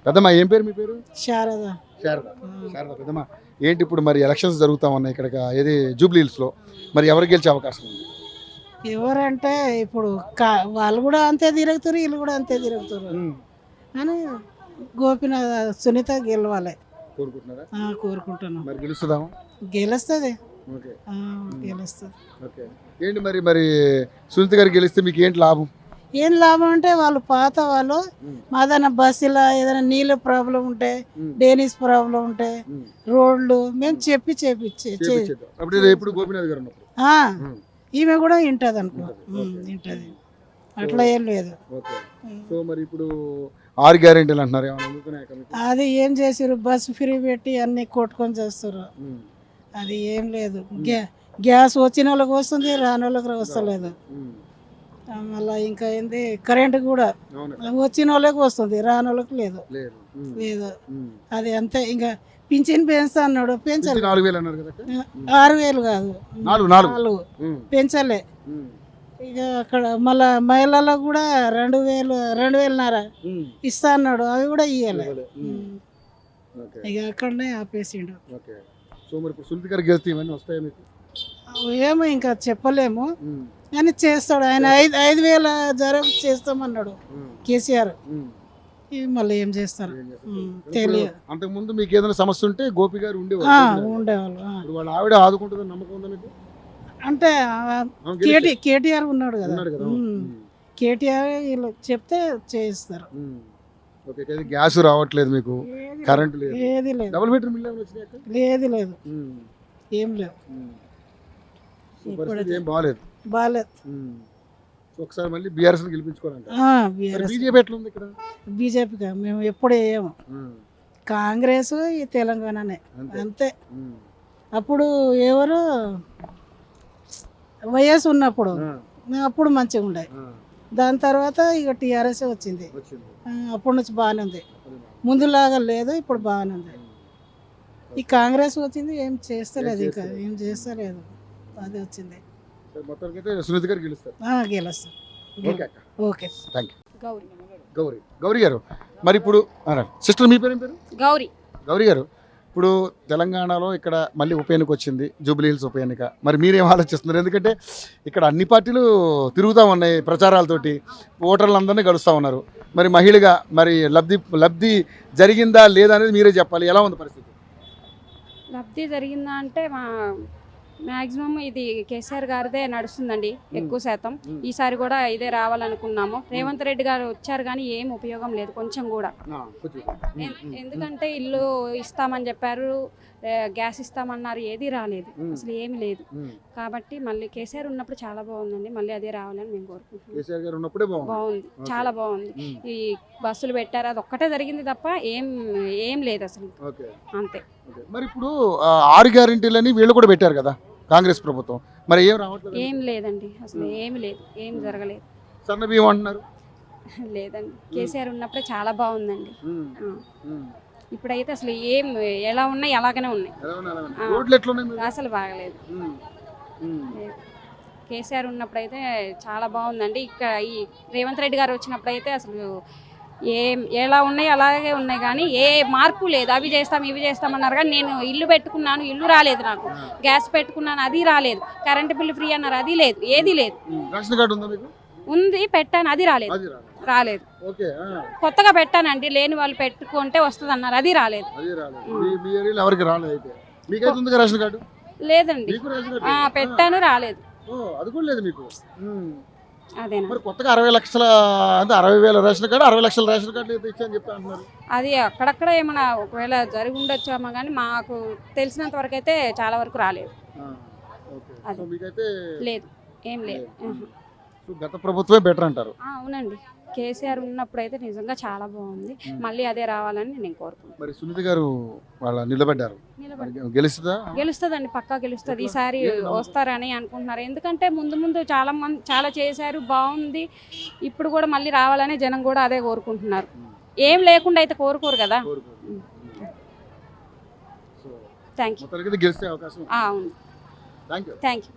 పెద్దమ్మా ఏం పేరు మీ పేరు? శారద. శారద. శారద పెద్దమ్మా, ఏంటి ఇప్పుడు మరి ఎలక్షన్స్ జరుగుతా ఉన్నాయి ఇక్కడ ఏది జూబ్లీ హిల్స్లో, మరి ఎవరు గెలిచే అవకాశం ఉంది? ఎవరంటే ఇప్పుడు వాళ్ళు కూడా అంతే తిరుగుతారు, వీళ్ళు కూడా అంతే తిరుగుతారు అని గోపినాథ్ సునీత గెలవాలి కోరుకుంటున్నారా? కోరుకుంటున్నాం. మరి గెలుస్తుందా? గెలుస్తుంది, ఓకే గెలుస్తుంది. ఓకే. ఏంటి మరి సునీత గారు గెలిస్తే మీకు ఏంటి లాభం? ఏం లాభం అంటే వాళ్ళు పాత వాళ్ళు మాదైనా బస్సులో ఏదైనా నీళ్ళ ప్రాబ్లం ఉంటే, డేనిస్ ప్రాబ్లం ఉంటే, రోడ్లు మేము చేపించి ఇప్పుడు గోపినాథ్ గారు ఉన్నప్పుడు ఈమె కూడా వింటది అనుకో, వింటది, అట్లా ఏం లేదు. సో మరి ఇప్పుడు 6 గ్యారెంటీలు అంటున్నారు, అది ఏం చేసారు? బస్సు ఫ్రీ పెట్టి అన్ని కొట్టుకొని చేస్తారు. అది ఏం లేదు. గ్యాస్ వచ్చిన వాళ్ళకి వస్తుంది, రాని వాళ్ళకి వస్తలేదు. మళ్ళీ ఇంకా ఏంది కరెంట్ కూడా వచ్చిన వాళ్ళకి వస్తుంది, రాని వాళ్ళకి లేదు. అది అంతే. ఇంకా పింఛన్ పెంచుతా అన్నాడు, పెంచాలి. 6,000 కాదు, 4 పెంచలే. ఇక అక్కడ మళ్ళా మహిళలకు కూడా 2,500 ఇస్తా అన్నాడు, అవి కూడా ఇయ్యాలి. ఇక అక్కడనే ఆపేసిండు. ఏమో ఇంకా చెప్పలేము, కానీ చేస్తాడు ఆయన. 5,000 జరగ చేస్తామన్నాడు కేసీఆర్. మళ్ళీ ఏం చేస్తారు తెలియదు. అంతకు ముందు మీకు ఏదైనా సమస్య ఉంటే గోపి గారు ఉండేవాళ్ళు, వాళ్ళ ఆవిడ ఆదుకుంటుందని నమ్మకం ఉందా మీకు? అంటే కేటీఆర్ ఉన్నాడు కదా, కేటీఆర్ వీళ్ళు చెప్తే చేయిస్తారు. గ్యాస్ రావట్లేదు మీకు, కరెంట్ లేదు, ఏది లేదు, డబుల్ బెడ్రూమ్ ఇల్లు లేదు లేదు, ఏం లేవు. ఏం బాగాలేదు. ఒకసారి మళ్ళీ బీఆర్ఎస్ గెలిపించుకోవాలంటే బీజేపీ ఎట్లా ఉంది ఇక్కడ? బీజేపీగా మేము ఎప్పుడు వేయము, కాంగ్రెస్ ఈ తెలంగాణనే అంతే. అప్పుడు ఎవరు వైఎస్ ఉన్నప్పుడు అప్పుడు మంచిగా ఉండే, దాని తర్వాత ఇక టీఆర్ఎస్ వచ్చింది. అప్పటి నుంచి బాగానే ఉంది, ముందులాగా లేదు, ఇప్పుడు బాగానే ఉంది. ఈ కాంగ్రెస్ వచ్చింది, ఏం చేస్తలేదు, ఇంకా ఏం చేస్తలేదు, అది వచ్చింది. గెలుస్తారు. ఓకే. గౌరీ గారు, మరి ఇప్పుడు సిస్టర్ మీ పేరు ఏం పేరు? గౌరీ గారు, ఇప్పుడు తెలంగాణలో ఇక్కడ మళ్ళీ ఉప ఎన్నిక వచ్చింది, జూబ్లీ హిల్స్ ఉప ఎన్నిక. మరి మీరేం ఆలోచిస్తున్నారు? ఎందుకంటే ఇక్కడ అన్ని పార్టీలు తిరుగుతూ ఉన్నాయి ప్రచారాలతోటి, ఓటర్లందరినీ గడుస్తూ ఉన్నారు. మరి మహిళగా మరి లబ్ధి జరిగిందా లేదా అనేది మీరే చెప్పాలి. ఎలా ఉంది పరిస్థితి? లబ్ధి జరిగిందా అంటే మ్యాక్సిమం ఇది కేసీఆర్ గారిదే నడుస్తుందండి ఎక్కువ శాతం. ఈసారి కూడా ఇదే రావాలనుకున్నాము. రేవంత్ రెడ్డి గారు వచ్చారు కానీ ఏం ఉపయోగం లేదు కొంచెం కూడా. ఎందుకంటే ఇల్లు ఇస్తామని చెప్పారు, గ్యాస్ ఇస్తామన్నారు, ఏది రాలేదు, అసలు ఏమి లేదు. కాబట్టి మళ్ళీ కేసీఆర్ ఉన్నప్పుడు చాలా బాగుందండి, మళ్ళీ అదే రావాలని మేము కోరుకుంటున్నాం. బాగుంది, చాలా బాగుంది. ఈ బస్సులు పెట్టారు, అది ఒక్కటే జరిగింది తప్ప ఏం లేదు అసలు, అంతే. మరి ఇప్పుడు 6 గ్యారెంటీలని వీళ్ళు కూడా పెట్టారు కదా కాంగ్రెస్ ప్రభుత్వం, మరి ఏం రావట్లేదు? ఏం లేదండి, అసలు ఏమి లేదు, ఏం జరగలేదు. సన్న బియ్యం అంటున్నారు. లేదండి, కేసీఆర్ ఉన్నప్పుడే చాలా బాగుందండి. ఇప్పుడైతే అసలు ఎలా ఉన్నాయి అలాగనే ఉన్నాయి, అసలు బాగలేదు. కేసీఆర్ ఉన్నప్పుడైతే చాలా బాగుందండి. ఇక్కడ ఈ రేవంత్ రెడ్డి గారు వచ్చినప్పుడైతే అసలు ఎలా ఉన్నాయి అలాగే ఉన్నాయి, కానీ ఏ మార్పు లేదు. అవి చేస్తాం ఇవి చేస్తామన్నారు, కానీ నేను ఇల్లు పెట్టుకున్నాను, ఇల్లు రాలేదు, నాకు గ్యాస్ పెట్టుకున్నాను, అది రాలేదు, కరెంటు బిల్లు ఫ్రీ అన్నారు, అది లేదు, ఏది లేదు. ఉంది, పెట్టాను, అది రాలేదు. కొత్తగా పెట్టానండి, లేని వాళ్ళు పెట్టుకుంటే వస్తుంది అన్నారు, అది రాలేదు. లేదండి, పెట్టాను, రాలేదు. కొత్తగా 60 లక్షల అంటే 60,000 రేషన్ కార్డు, 60 లక్షల రేషన్ కార్డు ఇచ్చాను చెప్తా అంటున్నారు. అది అక్కడక్కడ ఏమైనా ఒకవేళ జరిగి ఉండొచ్చామో, కానీ మాకు తెలిసినంత వరకు అయితే చాలా వరకు రాలేదు. లేదు, ఏం లేదు. గత ప్రభుత్వమే బెటర్ అంటారు? అవునండి, కేసీఆర్ ఉన్నప్పుడు అయితే నిజంగా చాలా బాగుంది, మళ్ళీ అదే రావాలని నేను కోరుకుంటున్నాను. మరి సునీత గారు వాళ్ళు నిలబడ్డారు, గెలుస్తుందండి, పక్కా గెలుస్తుంది. ఈసారి వస్తారని అనుకుంటున్నారు, ఎందుకంటే ముందు చాలా చేశారు, బాగుంది. ఇప్పుడు కూడా మళ్ళీ రావాలని జనం కూడా అదే కోరుకుంటున్నారు. ఏం లేకుండా అయితే కోరుకోరు కదా. Thank you. అవును, థ్యాంక్ యూ.